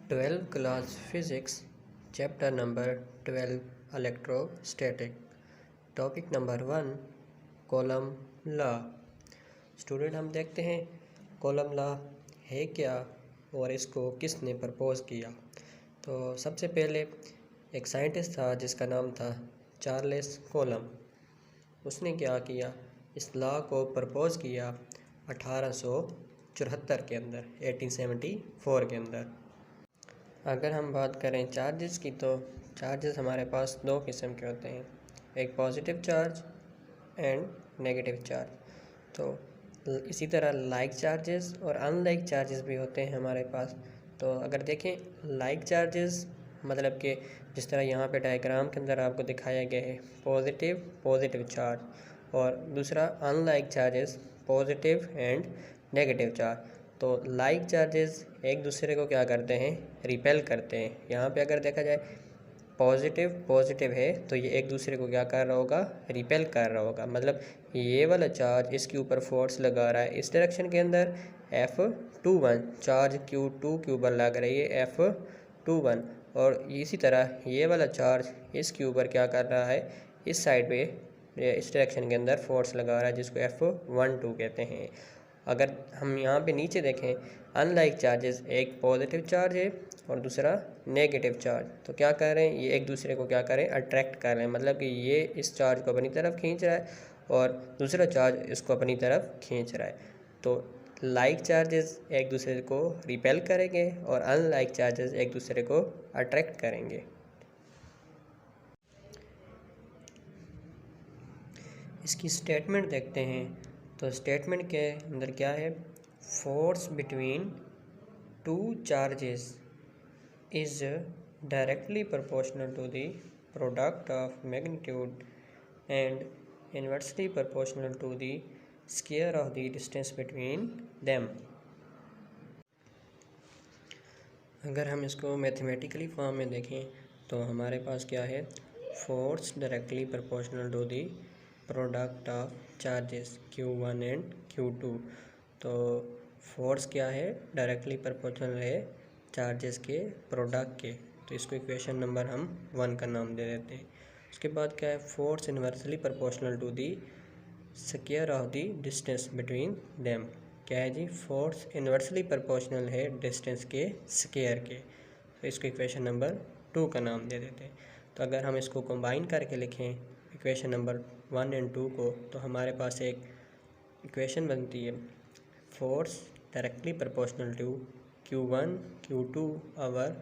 12th class physics chapter number 12 electrostatic topic number 1 column law. Student हम देखते हैं column law है क्या और इसको किसने प्रपोज किया। तो सबसे पहले एक साइंटिस्ट था जिसका नाम था चार्ल्स कॉलम। उसने क्या किया, इस लॉ को प्रपोज किया 1874 के अंदर, 1874 के अंदर। अगर हम बात करें चार्जेस की, तो चार्जेस हमारे पास दो किस्म के होते हैं, एक positive charge and negative charge. तो इसी तरह लाइक चार्जेस और अनलाइक चार्जेस भी होते हैं हमारे पास। तो अगर देखें लाइक चार्जेस मतलब कि जिस तरह यहाँ पे डायग्राम के अंदर आपको दिखाया गया है, पॉजिटिव चार्ज, और दूसरा unlike charges positive and negative charge. तो लाइक चार्जेस एक दूसरे को क्या करते हैं, रिपेल करते हैं। यहाँ पे अगर देखा जाए पॉजिटिव है तो ये एक दूसरे को क्या कर रहा होगा, रिपेल कर रहा होगा। मतलब ये वाला चार्ज इसके ऊपर फोर्स लगा रहा है इस डायरेक्शन के अंदर, F21 चार्ज Q2 के ऊपर लग रही है F21, और इसी तरह ये वाला चार्ज इसके ऊपर क्या कर रहा है, इस साइड पे इस डायरेक्शन के अंदर फोर्स लगा रहा है जिसको F12 कहते हैं। अगर हम यहाँ पे नीचे देखें अनलाइक चार्जेस, एक पॉजिटिव चार्ज है और दूसरा नेगेटिव चार्ज, तो क्या कर रहे हैं, ये एक दूसरे को क्या करें, अट्रैक्ट कर रहे हैं। मतलब कि ये इस चार्ज को अपनी तरफ खींच रहा है और दूसरा चार्ज इसको अपनी तरफ खींच रहा है। तो लाइक चार्जेस एक दूसरे को रिपेल करेंगे और अनलाइक चार्जेस एक दूसरे को अट्रैक्ट करेंगे। इसकी स्टेटमेंट देखते हैं। तो स्टेटमेंट के अंदर क्या है, force between two charges is directly proportional to the product of magnitude and inversely proportional to the square of the distance between them. अगर हम इसको मैथमेटिकली फॉर्म में देखें तो हमारे पास क्या है, force directly proportional to the product of charges Q1 and Q2। तो फोर्स क्या है, डायरेक्टली प्रोपोर्शनल है चार्जेस के प्रोडक्ट के। तो इसको इक्वेशन नंबर हम 1 का नाम दे देते हैं। उसके बाद क्या है, force inversely proportional to the square of the distance between them. क्या है जी, फोर्स इनवर्सली प्रोपोर्शनल है डिस्टेंस के स्क्वायर के। तो इसको इक्वेशन नंबर 2 का नाम दे देते हैं। तो अगर हम इसको कंबाइन करके लिखें इक्वेशन नंबर 1 एंड 2 को, तो हमारे पास एक इक्वेशन बनती है, force directly proportional to Q1 Q2 over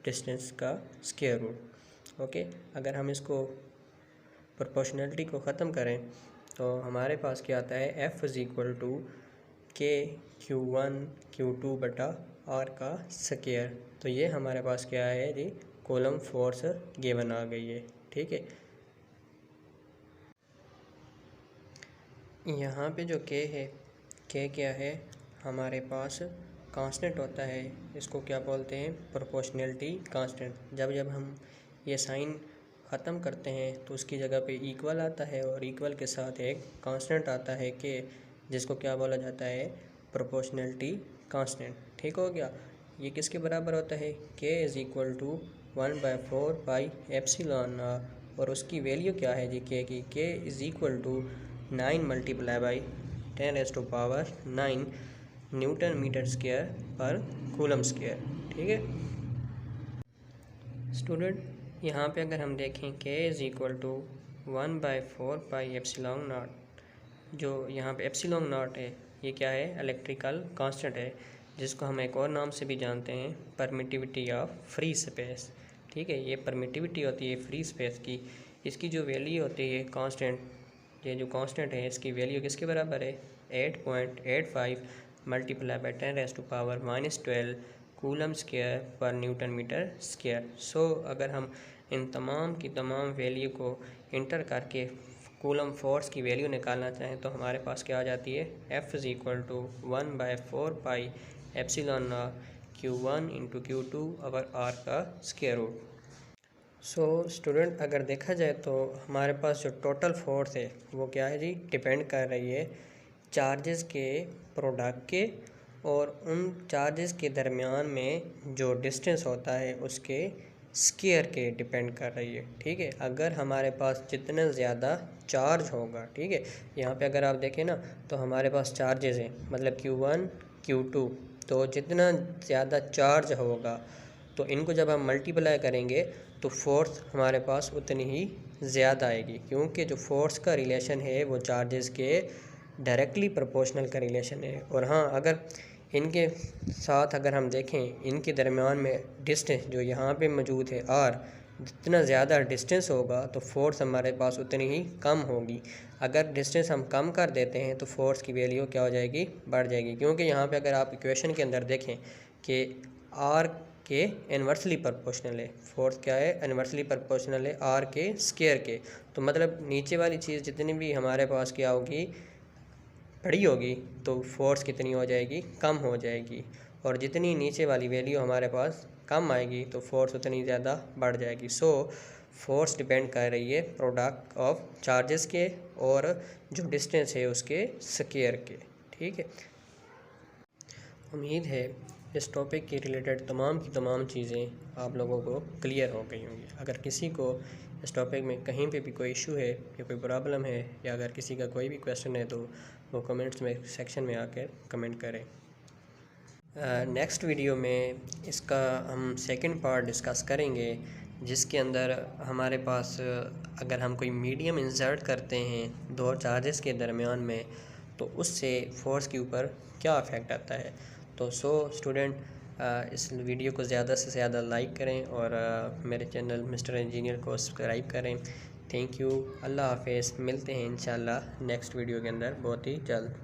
distance का स्क्वायर रूट। ओके, अगर हम इसको प्रोपोर्शनलिटी को ख़त्म करें तो हमारे पास क्या आता है, F is equal to K Q1 Q2 बटा R का स्क्वायर। तो ये हमारे पास क्या है जी, कॉलम फोर्स गिवन आ गई है। ठीक है, यहाँ पे जो K है, K क्या है, हमारे पास कांस्टेंट होता है। इसको क्या बोलते हैं, प्रोपोर्शनलिटी कांस्टेंट। जब जब हम ये साइन ख़त्म करते हैं तो उसकी जगह पे इक्वल आता है और इक्वल के साथ एक कांस्टेंट आता है K, जिसको क्या बोला जाता है, प्रोपोर्शनलिटी कांस्टेंट। ठीक हो गया। ये किसके बराबर होता है, K is equal to 1/4 pi epsilon r, और उसकी वैल्यू क्या है जी K की, K is equal to 9 multiply by 10⁻⁹ newton metre square पर कूलम स्क्वायर। ठीक है स्टूडेंट, यहाँ पे अगर हम देखें K is equal to 1/4 pi epsilon naught, जो यहाँ पे एप्सिलॉन नॉट है, ये क्या है, इलेक्ट्रिकल कांस्टेंट है, जिसको हम एक और नाम से भी जानते हैं, परमिटिविटी ऑफ फ्री स्पेस। ठीक है, ये परमिटिविटी होती है फ्री स्पेस की। इसकी जो वैल्यू होती है कांस्टेंट, ये जो कांस्टेंट है इसकी वैल्यू किसके बराबर है, 8.85 मल्टीप्लाई बाई 10⁻⁻12 कूलम स्क्वायर पर न्यूटन मीटर स्क्वायर। सो अगर हम इन तमाम की तमाम वैल्यू को इंटर करके कूलम फोर्स की वैल्यू निकालना चाहें तो हमारे पास क्या आ जाती है, F is equal to 1/4 pi epsilon Q1 into Q2 over R का स्क्वायर रूट। सो स्टूडेंट, अगर देखा जाए तो हमारे पास जो टोटल फोर्स है वो क्या है जी, डिपेंड कर रही है चार्जेस के प्रोडक्ट के और उन चार्जेस के दरमियान में जो डिस्टेंस होता है उसके स्क्वायर के डिपेंड कर रही है। ठीक है, अगर हमारे पास जितना ज़्यादा चार्ज होगा, ठीक है, यहाँ पे अगर आप देखें ना तो हमारे पास चार्जेस हैं, मतलब Q1 Q2, तो जितना ज़्यादा चार्ज होगा तो इनको जब हम मल्टीप्लाई करेंगे तो फोर्स हमारे पास उतनी ही ज़्यादा आएगी, क्योंकि जो फोर्स का रिलेशन है वो चार्जेस के डायरेक्टली प्रोपोर्शनल का रिलेशन है। और हाँ, अगर इनके साथ अगर हम देखें इनके दरमियान में डिस्टेंस जो यहाँ पे मौजूद है r, जितना ज़्यादा डिस्टेंस होगा तो फोर्स हमारे पास उतनी ही कम होगी। अगर डिस्टेंस हम कम कर देते हैं तो फोर्स की वैल्यू क्या हो जाएगी, बढ़ जाएगी, क्योंकि यहाँ पे अगर आप इक्वेशन के अंदर देखें कि r के इन्वर्सली प्रोपोर्शनल है, फोर्स क्या है, इन्वर्सली प्रोपोर्शनल है r के स्क्वायर के। तो मतलब नीचे वाली चीज़ जितनी भी हमारे पास क्या होगी, बड़ी होगी, तो फोर्स कितनी हो जाएगी, कम हो जाएगी, और जितनी नीचे वाली वैल्यू हमारे पास कम आएगी तो फोर्स उतनी ज़्यादा बढ़ जाएगी। सो फोर्स डिपेंड कर रही है प्रोडक्ट ऑफ चार्जेस के और जो डिस्टेंस है उसके स्क्वायर के। ठीक है, उम्मीद है इस टॉपिक के रिलेटेड तमाम की तमाम चीज़ें आप लोगों को क्लियर हो गई होंगी। अगर किसी को इस टॉपिक में कहीं पे भी कोई इशू है या कोई प्रॉब्लम है या अगर किसी का कोई भी क्वेश्चन है तो वो कमेंट्स में सेक्शन में आकर कमेंट करें। नेक्स्ट वीडियो में इसका हम सेकंड पार्ट डिस्कस करेंगे, जिसके अंदर हमारे पास अगर हम कोई मीडियम इंसर्ट करते हैं दो चार्जेस के दरमियान में तो उससे फोर्स के ऊपर क्या इफ़ेक्ट आता है। तो स्टूडेंट इस वीडियो को ज़्यादा से ज़्यादा लाइक करें और मेरे चैनल मिस्टर इंजीनियर को सब्सक्राइब करें। थैंक यू, अल्लाह हाफिज़, मिलते हैं इंशाल्लाह नेक्स्ट वीडियो के अंदर बहुत ही जल्द।